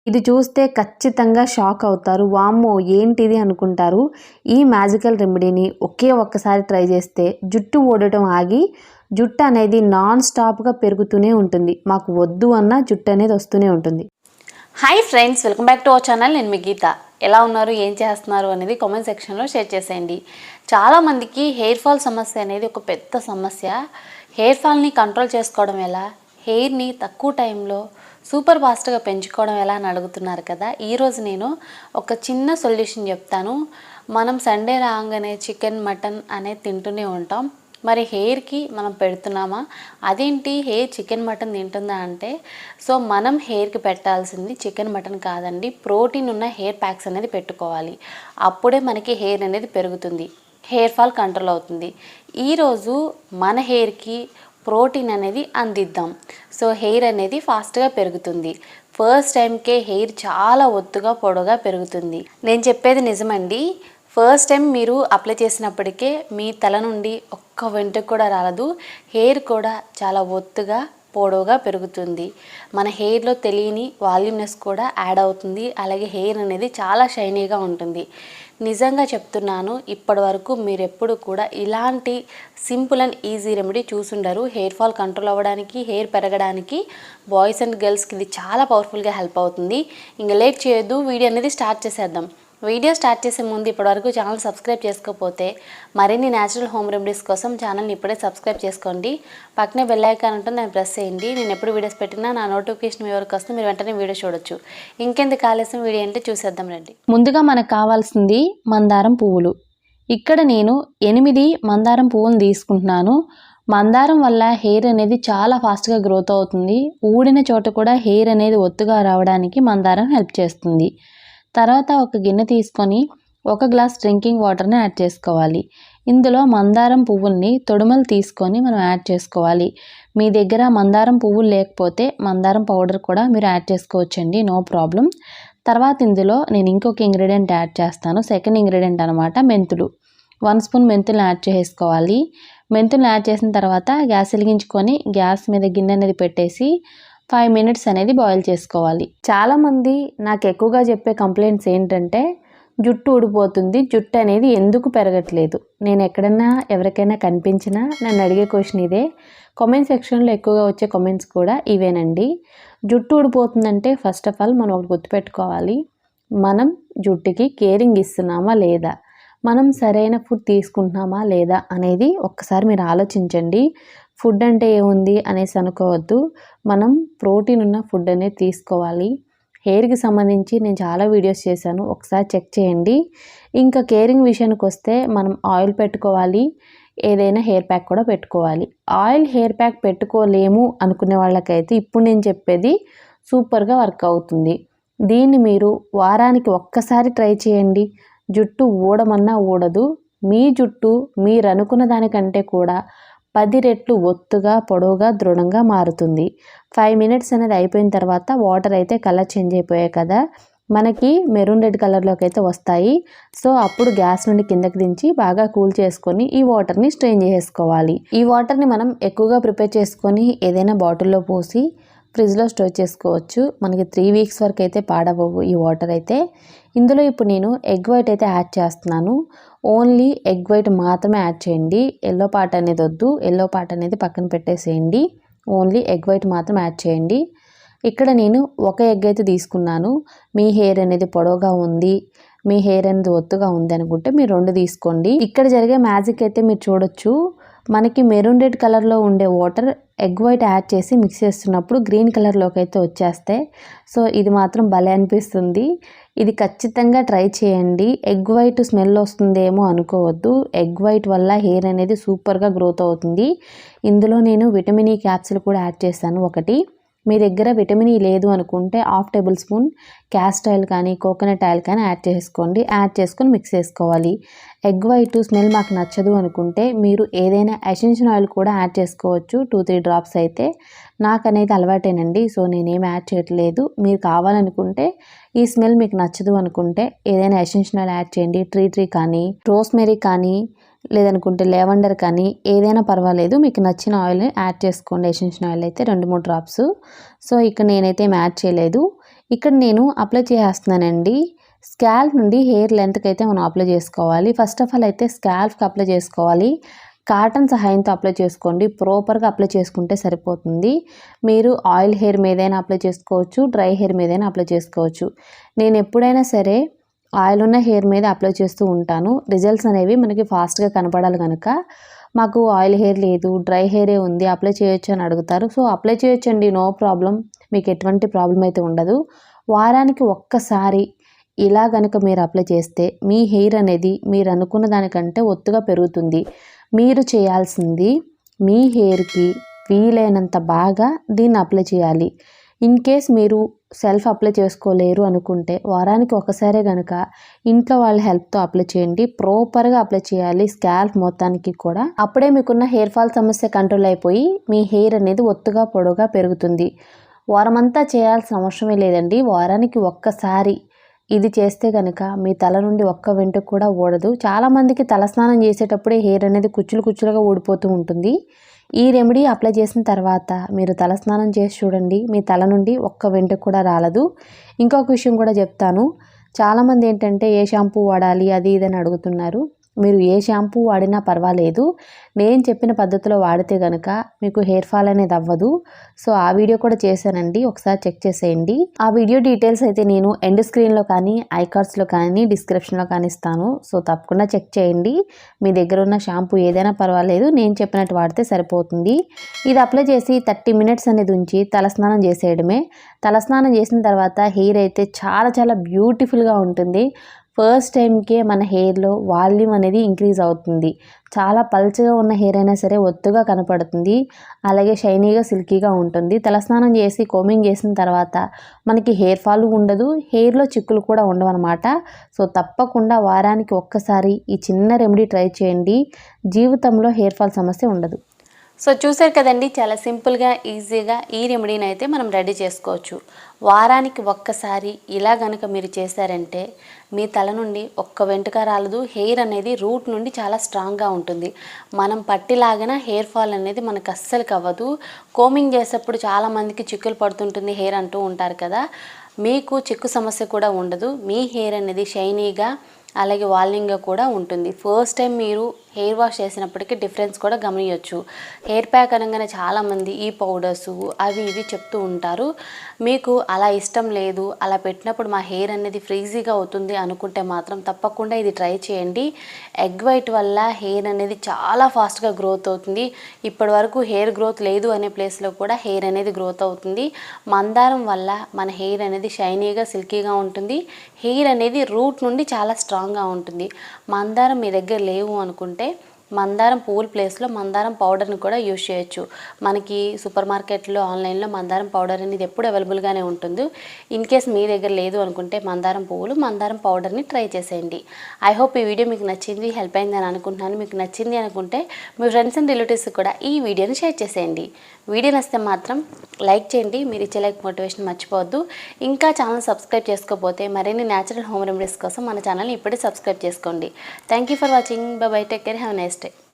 ఇది చూస్తే ఖచ్చితంగా షాక్ అవుతారు. వామ్మో ఏంటిది అనుకుంటారు. ఈ మ్యాజికల్ రెమెడీని ఒక్కసారి ట్రై చేస్తే జుట్టు ఊడటం ఆగి జుట్టు అనేది నాన్ స్టాప్గా పెరుగుతూనే ఉంటుంది. మాకు వద్దు అన్న జుట్టు అనేది వస్తూనే ఉంటుంది. Hi friends, welcome back to our channel. నేను మీ గీత. ఎలా ఉన్నారు, ఏం చేస్తున్నారు అనేది కామెంట్ సెక్షన్లో షేర్ చేసేయండి. చాలామందికి హెయిర్ ఫాల్ సమస్య అనేది ఒక పెద్ద సమస్య. హెయిర్ ఫాల్ని కంట్రోల్ చేసుకోవడం ఎలా, హెయిర్ని తక్కువ టైంలో సూపర్ ఫాస్ట్గా పెంచుకోవడం ఎలా అని అడుగుతున్నారు కదా. ఈరోజు నేను ఒక చిన్న సొల్యూషన్ చెప్తాను. మనం సండే రాగానే చికెన్ మటన్ అనేది తింటూనే ఉంటాం. మరి హెయిర్కి మనం పెడుతున్నామా? అదేంటి హెయిర్ చికెన్ మటన్ తింటుందా అంటే, సో మనం హెయిర్కి పెట్టాల్సింది చికెన్ మటన్ కాదండి, ప్రోటీన్ ఉన్న హెయిర్ ప్యాక్స్ అనేది పెట్టుకోవాలి. అప్పుడే మనకి హెయిర్ అనేది పెరుగుతుంది, హెయిర్ ఫాల్ కంట్రోల్ అవుతుంది. ఈరోజు మన హెయిర్కి ప్రోటీన్ అనేది అందిద్దాం. సో హెయిర్ అనేది ఫాస్ట్గా పెరుగుతుంది. ఫస్ట్ టైంకే హెయిర్ చాలా ఒత్తుగా పొడవుగా పెరుగుతుంది. నేను చెప్పేది నిజమండి. ఫస్ట్ టైం మీరు అప్లై చేసినప్పటికే మీ తల నుండి ఒక్క వెంట్రుక కూడా రాలదు. హెయిర్ కూడా చాలా ఒత్తుగా పొడవుగా పెరుగుతుంది. మన హెయిర్లో తెలియని వాల్యూమ్నెస్ కూడా యాడ్ అవుతుంది. అలాగే హెయిర్ అనేది చాలా షైనీగా ఉంటుంది. నిజంగా చెప్తున్నాను, ఇప్పటి వరకు మీరు ఎప్పుడు కూడా ఇలాంటి సింపుల్ అండ్ ఈజీ రెమెడీ చూసుండరు. హెయిర్ ఫాల్ కంట్రోల్ అవ్వడానికి, హెయిర్ పెరగడానికి బాయ్స్ అండ్ గర్ల్స్కి ఇది చాలా పవర్ఫుల్గా హెల్ప్ అవుతుంది. ఇంకా లేట్ చేయొద్దు, వీడియో అనేది స్టార్ట్ చేసేద్దాం. వీడియో స్టార్ట్ చేసే ముందు ఇప్పటివరకు ఛానల్ సబ్స్క్రైబ్ చేసుకోకపోతే మరిన్ని న్యాచురల్ హోమ్ రెమెడీస్ కోసం ఛానల్ని ఇప్పుడే సబ్స్క్రైబ్ చేసుకోండి. పక్కనే బెల్ ఐకాన్ ఉంటుంది, దాన్ని ప్రెస్ చేయండి. నేను ఎప్పుడు వీడియోస్ పెట్టినా నా నోటిఫికేషన్ మీ వరకు వస్తే మీరు వెంటనే వీడియో చూడొచ్చు. ఇంకెందుకు ఆలస్యం, వీడియో అంటే చూసేద్దాం రండి. ముందుగా మనకు కావాల్సింది మందారం పువ్వులు. ఇక్కడ నేను 8 మందారం పువ్వులు తీసుకుంటున్నాను. మందారం వల్ల హెయిర్ అనేది చాలా ఫాస్ట్గా గ్రోత్ అవుతుంది. ఊడిన చోట కూడా హెయిర్ అనేది ఒత్తుగా రావడానికి మందారం హెల్ప్ చేస్తుంది. తర్వాత ఒక గిన్నె తీసుకొని 1 గ్లాస్ డ్రింకింగ్ వాటర్ని యాడ్ చేసుకోవాలి. ఇందులో మందారం పువ్వుల్ని తొడుమలు తీసుకొని మనం యాడ్ చేసుకోవాలి. మీ దగ్గర మందారం పువ్వులు లేకపోతే మందారం పౌడర్ కూడా మీరు యాడ్ చేసుకోవచ్చండి, నో ప్రాబ్లం. తర్వాత ఇందులో నేను ఇంకొక ఇంగ్రీడియంట్ యాడ్ చేస్తాను. సెకండ్ ఇంగ్రీడియంట్ అనమాట మెంతులు. 1 స్పూన్ మెంతులు యాడ్ చేసుకోవాలి. మెంతులు యాడ్ చేసిన తర్వాత గ్యాస్ వెలిగించుకొని గ్యాస్ మీద గిన్నె అనేది పెట్టేసి 5 మినిట్స్ అనేది బాయిల్ చేసుకోవాలి. చాలామంది నాకు ఎక్కువగా చెప్పే కంప్లైంట్స్ ఏంటంటే జుట్టు ఊడిపోతుంది, జుట్టు అనేది ఎందుకు పెరగట్లేదు. నేను ఎక్కడన్నా ఎవరికైనా కనిపించినా నన్ను అడిగే క్వశ్చన్ ఇదే. కామెంట్ సెక్షన్లో ఎక్కువగా వచ్చే కామెంట్స్ కూడా ఇవేనండి. జుట్టు ఊడిపోతుందంటే ఫస్ట్ ఆఫ్ ఆల్ మనం ఒకటి గుర్తుపెట్టుకోవాలి, మనం జుట్టుకి కేరింగ్ ఇస్తున్నామా లేదా, మనం సరైన ఫుడ్ తీసుకుంటున్నామా లేదా అనేది ఒక్కసారి మీరు ఆలోచించండి. ఫుడ్ అంటే ఏముంది అనేసి అనుకోవద్దు, మనం ప్రోటీన్ ఉన్న ఫుడ్ అనేది తీసుకోవాలి. హెయిర్కి సంబంధించి నేను చాలా వీడియోస్ చేశాను, ఒకసారి చెక్ చేయండి. ఇంకా కేరింగ్ విషయానికి వస్తే మనం ఆయిల్ పెట్టుకోవాలి, ఏదైనా హెయిర్ ప్యాక్ కూడా పెట్టుకోవాలి. ఆయిల్ హెయిర్ ప్యాక్ పెట్టుకోలేము అనుకునే వాళ్ళకైతే ఇప్పుడు నేను చెప్పేది సూపర్గా వర్క్ అవుతుంది. దీన్ని మీరు వారానికి ఒక్కసారి ట్రై చేయండి. జుట్టు ఊడమన్నా ఊడదు. మీ జుట్టు మీరు అనుకున్న దానికంటే కూడా 10 రెట్లు ఒత్తుగా పొడవుగా దృఢంగా మారుతుంది. 5 మినిట్స్ అనేది అయిపోయిన తర్వాత వాటర్ అయితే కలర్ చేంజ్ అయిపోయాయి కదా, మనకి మెరూన్ రెడ్ కలర్లోకి అయితే వస్తాయి. సో అప్పుడు గ్యాస్ నుండి కిందకి దించి బాగా కూల్ చేసుకొని ఈ వాటర్ని స్ట్రెయిన్ చేసుకోవాలి. ఈ వాటర్ని మనం ఎక్కువగా ప్రిపేర్ చేసుకొని ఏదైనా బాటిల్లో పోసి ఫ్రిడ్జ్లో స్టోర్ చేసుకోవచ్చు. మనకి 3 వీక్స్ వరకు అయితే పాడవవు ఈ వాటర్ అయితే. ఇందులో ఇప్పుడు నేను ఎగ్ వైట్ అయితే యాడ్ చేస్తున్నాను. ఓన్లీ ఎగ్ వైట్ మాత్రమే యాడ్ చేయండి, ఎల్లో పార్ట్ అనేది వద్దు. ఎల్లో పార్ట్ అనేది పక్కన పెట్టేసేయండి, ఓన్లీ ఎగ్ వైట్ మాత్రం యాడ్ చేయండి. ఇక్కడ నేను 1 ఎగ్ అయితే తీసుకున్నాను. మీ హెయిర్ అనేది పొడవుగా ఉంది, మీ హెయిర్ అనేది ఒత్తుగా ఉంది అనుకుంటే మీరు 2 తీసుకోండి. ఇక్కడ జరిగే మ్యాజిక్ అయితే మీరు చూడొచ్చు. మనకి మెరూన్ రెడ్ కలర్లో ఉండే వాటర్ ఎగ్ వైట్ యాడ్ చేసి మిక్స్ చేస్తున్నప్పుడు గ్రీన్ కలర్లోకి అయితే వచ్చేస్తాయి. సో ఇది మాత్రం భలే అనిపిస్తుంది. ఇది ఖచ్చితంగా ట్రై చేయండి. ఎగ్ వైట్ స్మెల్ వస్తుందేమో అనుకోవద్దు, ఎగ్ వైట్ వల్ల హెయిర్ అనేది సూపర్గా గ్రోత్ అవుతుంది. ఇందులో నేను విటమిన్ ఈ క్యాప్సిల్ కూడా యాడ్ చేశాను ఒకటి. మీ దగ్గర విటమిన్ ఈ లేదు అనుకుంటే 1/2 టేబుల్ స్పూన్ క్యాస్ట్ ఆయిల్ కానీ కోకోనట్ ఆయిల్ కానీ యాడ్ చేసుకోండి. యాడ్ చేసుకొని మిక్స్ చేసుకోవాలి. ఎగ్ వైట్ స్మెల్ మాకు నచ్చదు అనుకుంటే మీరు ఏదైనా ఎసెన్షియల్ ఆయిల్ కూడా యాడ్ చేసుకోవచ్చు, 2-3 డ్రాప్స్ అయితే. నాకు అనేది అలవాటేనండి, సో నేనేం యాడ్ చేయట్లేదు. మీరు కావాలనుకుంటే ఈ స్మెల్ మీకు నచ్చదు అనుకుంటే ఏదైనా ఎసెన్షియల్ ఆయిల్ యాడ్ చేయండి. ట్రీ కానీ రోస్మెరీ కానీ లేదనుకుంటే లెవెండర్ కానీ ఏదైనా పర్వాలేదు, మీకు నచ్చిన ఆయిల్ని యాడ్ చేసుకోండి. ఎసెన్షియల్ ఆయిల్ అయితే 2-3 డ్రాప్స్. సో ఇక్కడ నేనైతే యాడ్ చేయలేదు. ఇక్కడ నేను అప్లై చేస్తున్నానండి. స్కాల్ప్ నుండి హెయిర్ లెంత్కి అయితే మనం అప్లై చేసుకోవాలి. ఫస్ట్ ఆఫ్ ఆల్ అయితే స్కాల్ప్కి అప్లై చేసుకోవాలి. కాటన్ సహాయంతో అప్లై చేసుకోండి. ప్రాపర్గా అప్లై చేసుకుంటే సరిపోతుంది. మీరు ఆయిల్ హెయిర్ మీదైనా అప్లై చేసుకోవచ్చు, డ్రై హెయిర్ మీదైనా అప్లై చేసుకోవచ్చు. నేను ఎప్పుడైనా సరే ఆయిల్ ఉన్న హెయిర్ మీద అప్లై చేస్తూ ఉంటాను. రిజల్ట్స్ అనేవి మనకి ఫాస్ట్గా కనపడాలి కనుక. మాకు ఆయిల్ హెయిర్ లేదు, డ్రై హెయిరే ఉంది, అప్లై చేయొచ్చు అని అడుగుతారు. సో అప్లై చేయొచ్చండి, నో ప్రాబ్లం. మీకు ఎటువంటి ప్రాబ్లం అయితే ఉండదు. వారానికి ఒక్కసారి ఇలా కనుక మీరు అప్లై చేస్తే మీ హెయిర్ అనేది మీరు అనుకున్న దానికంటే ఒత్తుగా పెరుగుతుంది. మీరు చేయాల్సింది మీ హెయిర్కి వీలైనంత బాగా దీన్ని అప్లై చేయాలి. ఇన్ కేస్ మీరు సెల్ఫ్ అప్లై చేసుకోలేరు అనుకుంటే వారానికి ఒకసారే కనుక ఇంట్లో వాళ్ళ హెల్ప్తో అప్లై చేయండి. ప్రాపర్గా అప్లై చేయాలి స్కాల్ప్ మొత్తానికి కూడా. అప్పుడే మీకున్న హెయిర్ ఫాల్ సమస్య కంట్రోల్ అయిపోయి మీ హెయిర్ అనేది ఒత్తుగా పొడవుగా పెరుగుతుంది. వారమంతా చేయాల్సిన అవసరమే లేదండి. వారానికి ఒక్కసారి ఇది చేస్తే కనుక మీ తల నుండి ఒక్క వెంట్రుక కూడా ఊడదు. చాలామందికి తలస్నానం చేసేటప్పుడే హెయిర్ అనేది కుచ్చులు కుచ్చులుగా ఊడిపోతూ ఉంటుంది. ఈ రెమెడీ అప్లై చేసిన తర్వాత మీరు తలస్నానం చేసి చూడండి, మీ తల నుండి ఒక్క వెంట్రుక కూడా రాలదు. ఇంకొక విషయం కూడా చెప్తాను. చాలామంది ఏంటంటే ఏ షాంపూ వాడాలి అది ఇది అని అడుగుతున్నారు. మీరు ఏ షాంపూ వాడినా పర్వాలేదు. నేను చెప్పిన పద్ధతిలో వాడితే కనుక మీకు హెయిర్ ఫాల్ అనేది అవ్వదు. సో ఆ వీడియో కూడా చేశానండి, ఒకసారి చెక్ చేసేయండి. ఆ వీడియో డీటెయిల్స్ అయితే నేను ఎండ్ స్క్రీన్లో కానీ ఐకార్డ్స్లో కానీ డిస్క్రిప్షన్లో కానీ ఇస్తాను. సో తప్పకుండా చెక్ చేయండి. మీ దగ్గర ఉన్న షాంపూ ఏదైనా పర్వాలేదు, నేను చెప్పినట్టు వాడితే సరిపోతుంది. ఇది అప్లై చేసి 30 మినిట్స్ అనేది ఉంచి తలస్నానం చేసేయడమే. తలస్నానం చేసిన తర్వాత హెయిర్ అయితే చాలా చాలా బ్యూటిఫుల్గా ఉంటుంది. ఫస్ట్ టైంకే మన హెయిర్లో వాల్యూమ్ అనేది ఇంక్రీజ్ అవుతుంది. చాలా పల్చగా ఉన్న హెయిర్ అయినా సరే ఒత్తుగా కనపడుతుంది. అలాగే షైనీగా సిల్కీగా ఉంటుంది. తలస్నానం చేసి కోమింగ్ చేసిన తర్వాత మనకి హెయిర్ ఫాల్ ఉండదు, హెయిర్లో చిక్కులు కూడా ఉండవు అనమాట. సో తప్పకుండా వారానికి ఒక్కసారి ఈ చిన్న రెమెడీ ట్రై చేయండి. జీవితంలో హెయిర్ ఫాల్ సమస్య ఉండదు. సో చూసారు కదండి, చాలా సింపుల్గా ఈజీగా ఈ రెమెడీని అయితే మనం రెడీ చేసుకోవచ్చు. వారానికి ఒక్కసారి ఇలా కనుక మీరు చేశారంటే మీ తల నుండి ఒక్క వెంట్రుక రాలదు. హెయిర్ అనేది రూట్ నుండి చాలా స్ట్రాంగ్గా ఉంటుంది. మనం పట్టిలాగిన హెయిర్ ఫాల్ అనేది మనకు అస్సలు అవ్వదు. కోమింగ్ చేసేటప్పుడు చాలామందికి చిక్కులు పడుతుంటుంది హెయిర్ అంటూ ఉంటారు కదా. మీకు చిక్కు సమస్య కూడా ఉండదు. మీ హెయిర్ అనేది షైనీగా అలాగే వాల్యూమ్గా కూడా ఉంటుంది. ఫస్ట్ టైం మీరు హెయిర్ వాష్ చేసినప్పటికీ డిఫరెన్స్ కూడా గమనించవచ్చు. హెయిర్ ప్యాక్ అనగానే చాలామంది ఈ పౌడర్స్ అవి ఇవి చెప్తూ ఉంటారు. మీకు అలా ఇష్టం లేదు, అలా పెట్టినప్పుడు మా హెయిర్ అనేది ఫ్రీజీగా అవుతుంది అనుకుంటే మాత్రం తప్పకుండా ఇది ట్రై చేయండి. ఎగ్ వైట్ వల్ల హెయిర్ అనేది చాలా ఫాస్ట్గా గ్రోత్ అవుతుంది. ఇప్పటి వరకు హెయిర్ గ్రోత్ లేదు అనే ప్లేస్లో కూడా హెయిర్ అనేది గ్రోత్ అవుతుంది. మందారం వల్ల మన హెయిర్ అనేది షైనీగా సిల్కీగా ఉంటుంది. హెయిర్ అనేది రూట్ నుండి చాలా స్ట్రాంగ్గా ఉంటుంది. మందారం మీ దగ్గర లేవు అనుకుంటే మందారం పువ్వుల ప్లేస్లో మందారం పౌడర్ని కూడా యూజ్ చేయొచ్చు. మనకి సూపర్ మార్కెట్లో ఆన్లైన్లో మందారం పౌడర్ అనేది ఎప్పుడు అవైలబుల్గానే ఉంటుంది. ఇన్ కేస్ మీ దగ్గర లేదు అనుకుంటే మందారం పువ్వులు మందారం పౌడర్ని ట్రై చేసేయండి. ఐ హోప్ ఈ వీడియో మీకు నచ్చింది, హెల్ప్ అయిందని అనుకుంటున్నాను. మీకు నచ్చింది అనుకుంటే మీ ఫ్రెండ్స్ అండ్ రిలేటివ్స్ కూడా ఈ వీడియోని షేర్ చేసేయండి. వీడియో నచ్చితే మాత్రం లైక్ చేయండి. మీరు ఇచ్చే లైక్ మోటివేషన్ మర్చిపోవద్దు. ఇంకా ఛానల్ సబ్స్క్రైబ్ చేసుకోకపోతే మరిన్ని న్యాచురల్ హోమ్ రెమెడీస్ కోసం మన ఛానల్ని ఇప్పుడే సబ్స్క్రైబ్ చేసుకోండి. Thank you for watching. By by. Take care. Have a nice day.